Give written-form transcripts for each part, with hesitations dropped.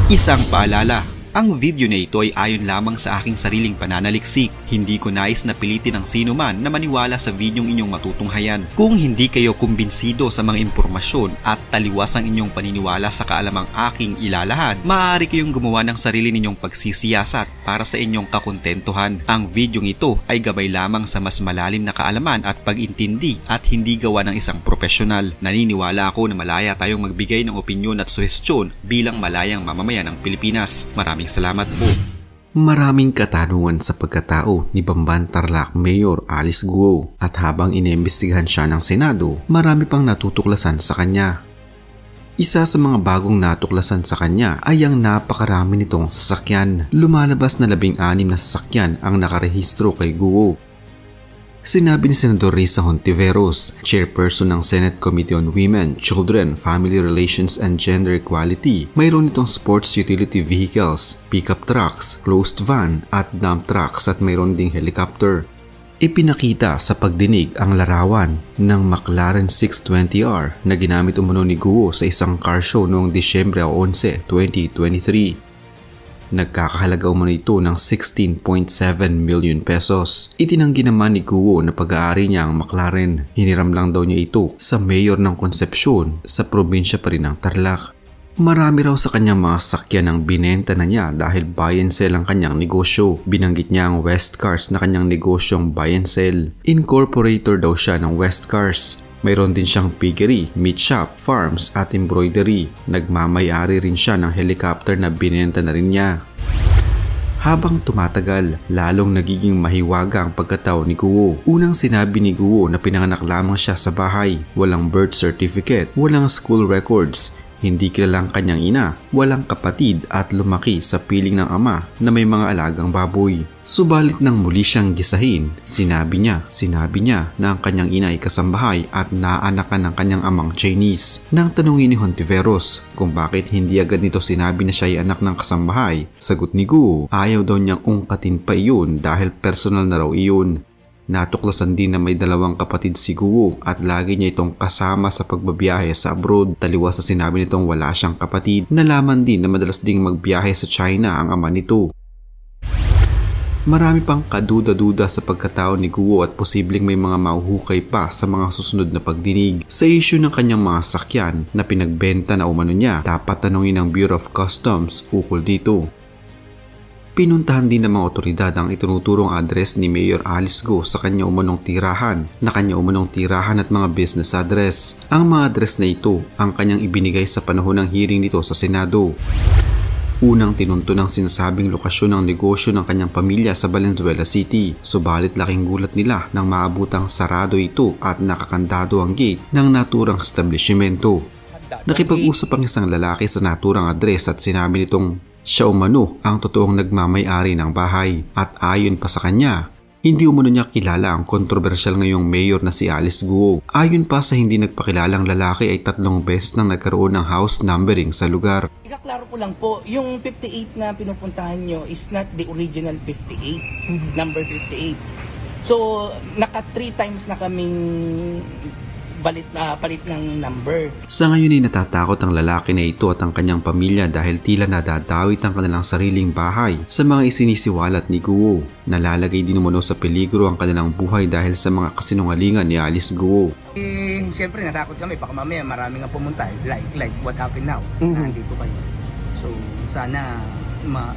Isang paalala, ang video na ito ay ayon lamang sa aking sariling pananaliksik. Hindi ko nais na pilitin ang sino man na maniwala sa videong inyong matutunghayan. Kung hindi kayo kumbinsido sa mga impormasyon at taliwas ang inyong paniniwala sa kaalamang aking ilalahad, maaari kayong gumawa ng sarili ninyong pagsisiyasat para sa inyong kakontentuhan. Ang videong ito ay gabay lamang sa mas malalim na kaalaman at pag-intindi at hindi gawa ng isang profesional. Naniniwala ako na malaya tayong magbigay ng opinyon at suhestyon bilang malayang mamamayan ng Pilipinas. Maraming salamat po. Maraming katanungan sa pagkatao ni Bamban Tarlac Mayor Alice Guo at habang inimbestigahan siya ng Senado, marami pang natutuklasan sa kanya. Isa sa mga bagong natuklasan sa kanya ay ang napakarami nitong sasakyan. Lumalabas na 16 na sasakyan ang nakarehistro kay Guo. Sinabi ni Senador Risa Hontiveros, chairperson ng Senate Committee on Women, Children, Family Relations and Gender Equality, mayroon itong sports utility vehicles, pickup trucks, closed van at dump trucks at mayroon ding helicopter. Ipinakita sa pagdinig ang larawan ng McLaren 620R na ginamit umano ni Guo sa isang car show noong Disyembre 11, 2023. Nagkakahalaga umano ito ng 16.7 million pesos. Itinanggi naman ni Guo na pag-aari niya ang McLaren. Hiniram lang daw niya ito sa mayor ng Concepcion sa probinsya pa rin ng Tarlac. Marami raw sa kanyang mga sakyan ang binenta na niya dahil buy and sell ang kanyang negosyo. Binanggit niya ang West Cars na kanyang negosyong buy and sell. Incorporator daw siya ng West Cars. Mayroon din siyang piggery, meat shop, farms at embroidery. Nagmamay-ari rin siya ng helicopter na binenta na rin niya. Habang tumatagal, lalong nagiging mahiwaga ang pagkatao ni Guo. Unang sinabi ni Guo na pinanganak lamang siya sa bahay, walang birth certificate, walang school records, hindi kilalang kanyang ina, walang kapatid at lumaki sa piling ng ama na may mga alagang baboy. Subalit nang muli siyang gisahin, sinabi niya na ang kanyang ina ay kasambahay at naanakan ng kanyang amang Chinese. Nang tanungin ni Hontiveros kung bakit hindi agad nito sinabi na siya ay anak ng kasambahay, sagot ni Guo, ayaw daw niyang ungkatin pa iyon dahil personal na raw iyon. Natuklasan din na may 2 kapatid si Guo at lagi niya itong kasama sa pagbabiyahe sa abroad. Taliwas sa sinabi nitong wala siyang kapatid, nalaman din na madalas ding magbiyahe sa China ang ama nito. Marami pang kaduda-duda sa pagkatao ni Guo at posibleng may mga mahuhukay pa sa mga susunod na pagdinig. Sa issue ng kanyang mga sakyan na pinagbenta na umano niya, dapat tanungin ng Bureau of Customs ukol dito. Pinuntahan din ng mga otoridad ang itinuturong address ni Mayor Alice Guo sa kanya umanong tirahan at mga business address. Ang mga address na ito ang kanyang ibinigay sa panahon ng hearing nito sa Senado. Unang tinunto ng sinasabing lokasyon ng negosyo ng kanyang pamilya sa Valenzuela City. Subalit laking gulat nila nang maabutang sarado ito at nakakandado ang gate ng naturang establishmento. Nakipag-usap ang isang lalaki sa naturang address at sinabi nitong siya umano ang totoong nagmamay-ari ng bahay at ayon pa sa kanya, hindi umano niya kilala ang kontrobersyal ngayong mayor na si Alice Guo. Ayon pa sa hindi nagpakilalang lalaki ay 3 beses nang nagkaroon ng house numbering sa lugar. Ikaklaro ko lang po, yung 58 na pinupuntahan nyo is not the original 58, number 58. So, naka 3 times na kaming palit ng number. Sa ngayon ay natatakot ang lalaki na ito at ang kanyang pamilya dahil tila nadadawit ang kanilang sariling bahay sa mga isinisiwalat ni Guo. Nalalagay din umano sa peligro ang kanilang buhay dahil sa mga kasinungalingan ni Alice Guo. Siyempre natakot kami, baka mamaya marami nga pumunta, like what happened now, nandito kayo. So sana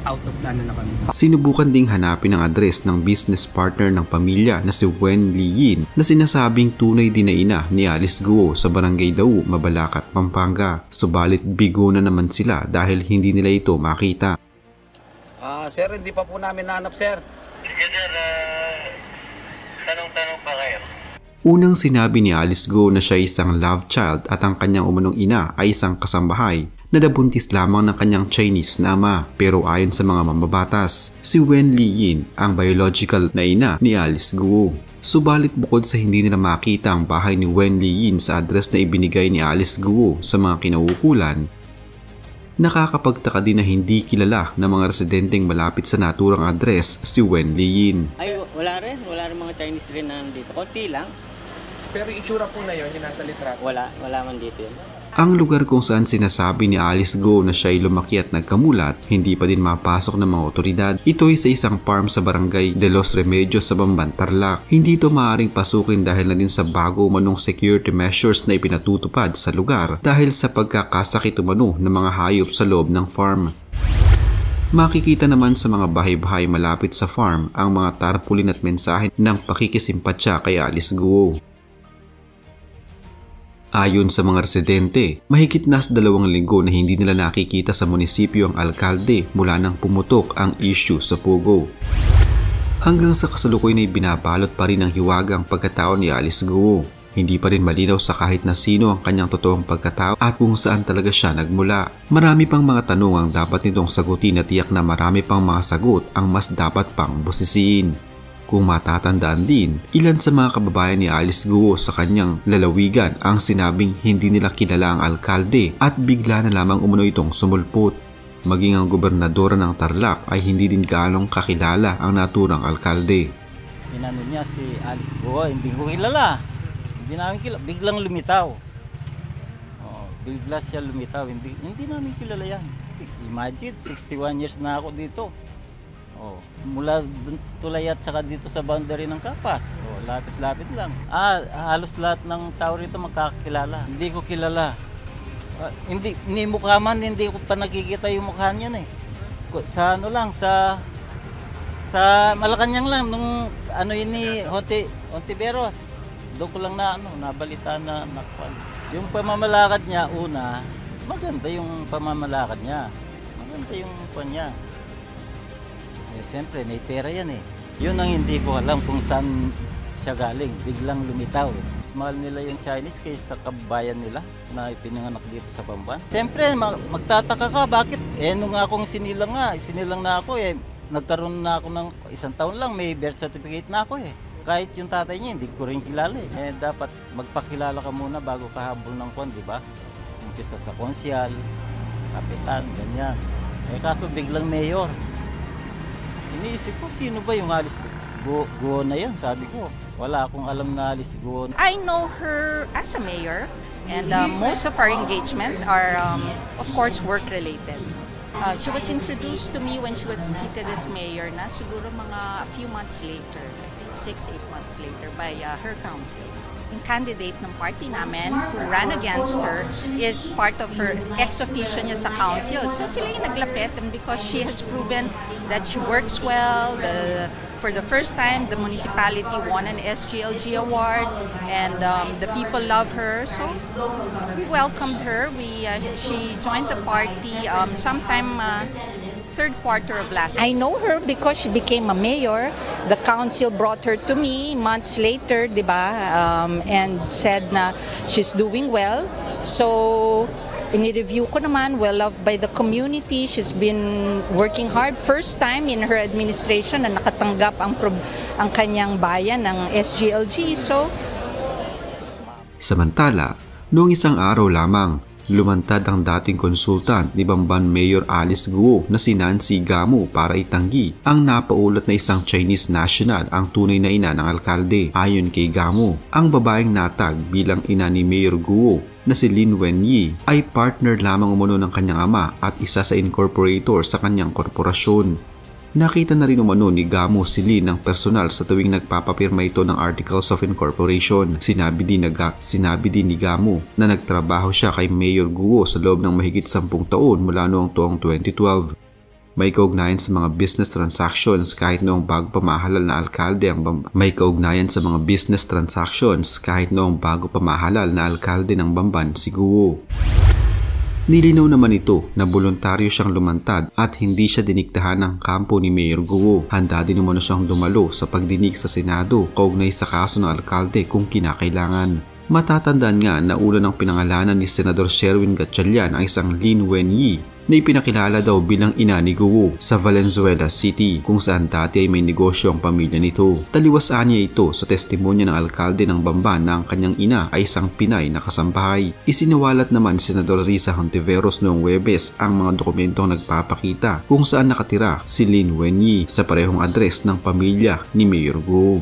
out of na kami. Sinubukan ding hanapin ang address ng business partner ng pamilya na si Wen Liyin na sinasabing tunay din na ina ni Alice Guo sa Barangay Dau, Mabalacat, Pampanga. Subalit bigo na naman sila dahil hindi nila ito makita. Sir, hindi pa po namin nahanap, sir. Sige, sir. Tanong-tanong pa kayo. Unang sinabi ni Alice Guo na siya isang love child at ang kanyang umunong ina ay isang kasambahay na nabuntis lamang ng kanyang Chinese na ama. Pero ayon sa mga mambabatas, si Wen Liyin ang biological na ina ni Alice Guo. Subalit bukod sa hindi nila makita ang bahay ni Wen Liyin sa address na ibinigay ni Alice Guo sa mga kinauukulan, nakakapagtaka din na hindi kilala ng mga residenteng malapit sa naturang address si Wen Liyin. Ay, wala rin mga Chinese rin na nandito. Konti lang. Pero itsura po na yun, yung nasa litrato? Wala man dito yun. Ang lugar kung saan sinasabi ni Alice Guo na siya ay lumaki at nagkamulat, hindi pa din mapasok ng mga otoridad. Ito ay sa isang farm sa barangay De Los Remedios sa Bamban, Tarlac. Hindi ito maaaring pasukin dahil na din sa bago umanong security measures na ipinatutupad sa lugar dahil sa pagkakasakit umano ng mga hayop sa loob ng farm. Makikita naman sa mga bahay-bahay malapit sa farm ang mga tarpaulin at mensahe ng pakikisimpatya kay Alice Guo. Ayon sa mga residente, mahigit na sa 2 linggo na hindi nila nakikita sa munisipyo ang alkalde mula nang pumutok ang issue sa Pugo. Hanggang sa kasalukuyan ay binabalot pa rin ang hiwagang pagkatao ni Alice Guo. Hindi pa rin malinaw sa kahit na sino ang kanyang totoong pagkatao at kung saan talaga siya nagmula. Marami pang mga tanong ang dapat nitong sagutin at tiyak na marami pang mga sagot ang mas dapat pang busisiin. Kung matatandaan din, ilan sa mga kababayan ni Alice Guo sa kanyang lalawigan ang sinabing hindi nila kilala ang alkalde at bigla na lamang umano itong sumulpot. Maging ang gobernadora ng Tarlac ay hindi din gaanong kakilala ang naturang alkalde. Inano niya si Alice Guo, hindi ko kilala. Hindi namin kilala, biglang lumitaw. Bigla siya lumitaw, hindi namin kilala yan. Imagine, 61 years na ako dito. Mula tulay at saka dito sa boundary ng Kapas. Lapit-lapit lang. Halos lahat ng tao rito magkakilala. Hindi ko kilala. Ni mukha man, hindi ko pa nakikita yung mukha niyan eh. Sa ano lang, sa Malacanang lang, nung ano yun ni Hontiveros. Doon ko lang nabalita na nakuha. Yung pamamalakad niya, una, maganda yung pamamalakad niya. Maganda yung kanya. Siyempre, may pera yan eh. Yun ang hindi ko alam kung saan siya galing. Biglang lumitaw. Mas mahal nila yung Chinese kaysa kabayan nila na ipinanganak dito sa Bamban. Siyempre, magtataka ka, bakit? Nung akong sinilang na ako nagkaroon na ako ng 1 taon lang, may birth certificate na ako eh. Kahit yung tatay niya, hindi ko rin kilala eh. Dapat magpakilala ka muna bago ka habol ng kon, di ba? Umpisa sa konsyal, kapitan, ganyan. Kaso biglang mayor. Iniisip ko, sino ba yung Alice Guo na yan? Sabi ko, wala akong alam na Alice Guo. I know her as a mayor, and most of our engagement are, of course, work-related. She was introduced to me when she was seated as mayor na siguro mga a few months later, 6-8 months later, by her council. Yung candidate ng party namin who ran against her is part of her ex-officio niya sa council. So sila yung naglapit, and because she has proven that she works well, for the first time, the municipality won an SGLG award, and the people love her. So we welcomed her. She joined the party sometime 3rd quarter of last year. I know her because she became a mayor. The council brought her to me months later, di ba? And said na she's doing well. So, ini-review ko naman, well-loved by the community. She's been working hard. First time in her administration na nakatanggap ang kanyang bayan ng SGLG. So, samantala, noong isang araw lamang, lumantad ang dating konsultant ni Bamban Mayor Alice Guo na si Nancy Gamo para itanggi ang napaulat na isang Chinese national ang tunay na ina ng alkalde. Ayon kay Gamo, ang babaeng natag bilang ina ni Mayor Guo na si Lin Wenyi ay partner lamang umano ng kanyang ama at isa sa incorporator sa kanyang korporasyon. Nakita na rin umano ni Gamo si Lin ng personal sa tuwing nagpapapirma ito ng Articles of Incorporation. Sinabi din ni Gamo na nagtrabaho siya kay Mayor Guo sa loob ng mahigit 10 taon mula noong taong 2012. May kaugnayan sa mga business transactions kahit noong bago pamahalal na alkalde ng Bamban si Guo. Nilinaw naman ito na voluntaryo siyang lumantad at hindi siya diniktahan ng kampo ni Mayor Guo. Handa din umano siyang dumalo sa pagdinig sa Senado kaugnay sa kaso ng alkalde kung kinakailangan. Matatandaan nga na una ng pinangalanan ni Senador Sherwin Gatchalian ang isang Lin Wenyi na ipinakilala daw bilang ina ni Guo sa Valenzuela City kung saan dati ay may negosyo ang pamilya nito. Taliwasan niya ito sa testimonya ng alkalde ng Bamban na ang kanyang ina ay isang Pinay na kasambahay. Isiniwalat naman ni Senador Risa Hontiveros noong Huwebes ang mga dokumentong nagpapakita kung saan nakatira si Lin Wenyi sa parehong address ng pamilya ni Mayor Guo.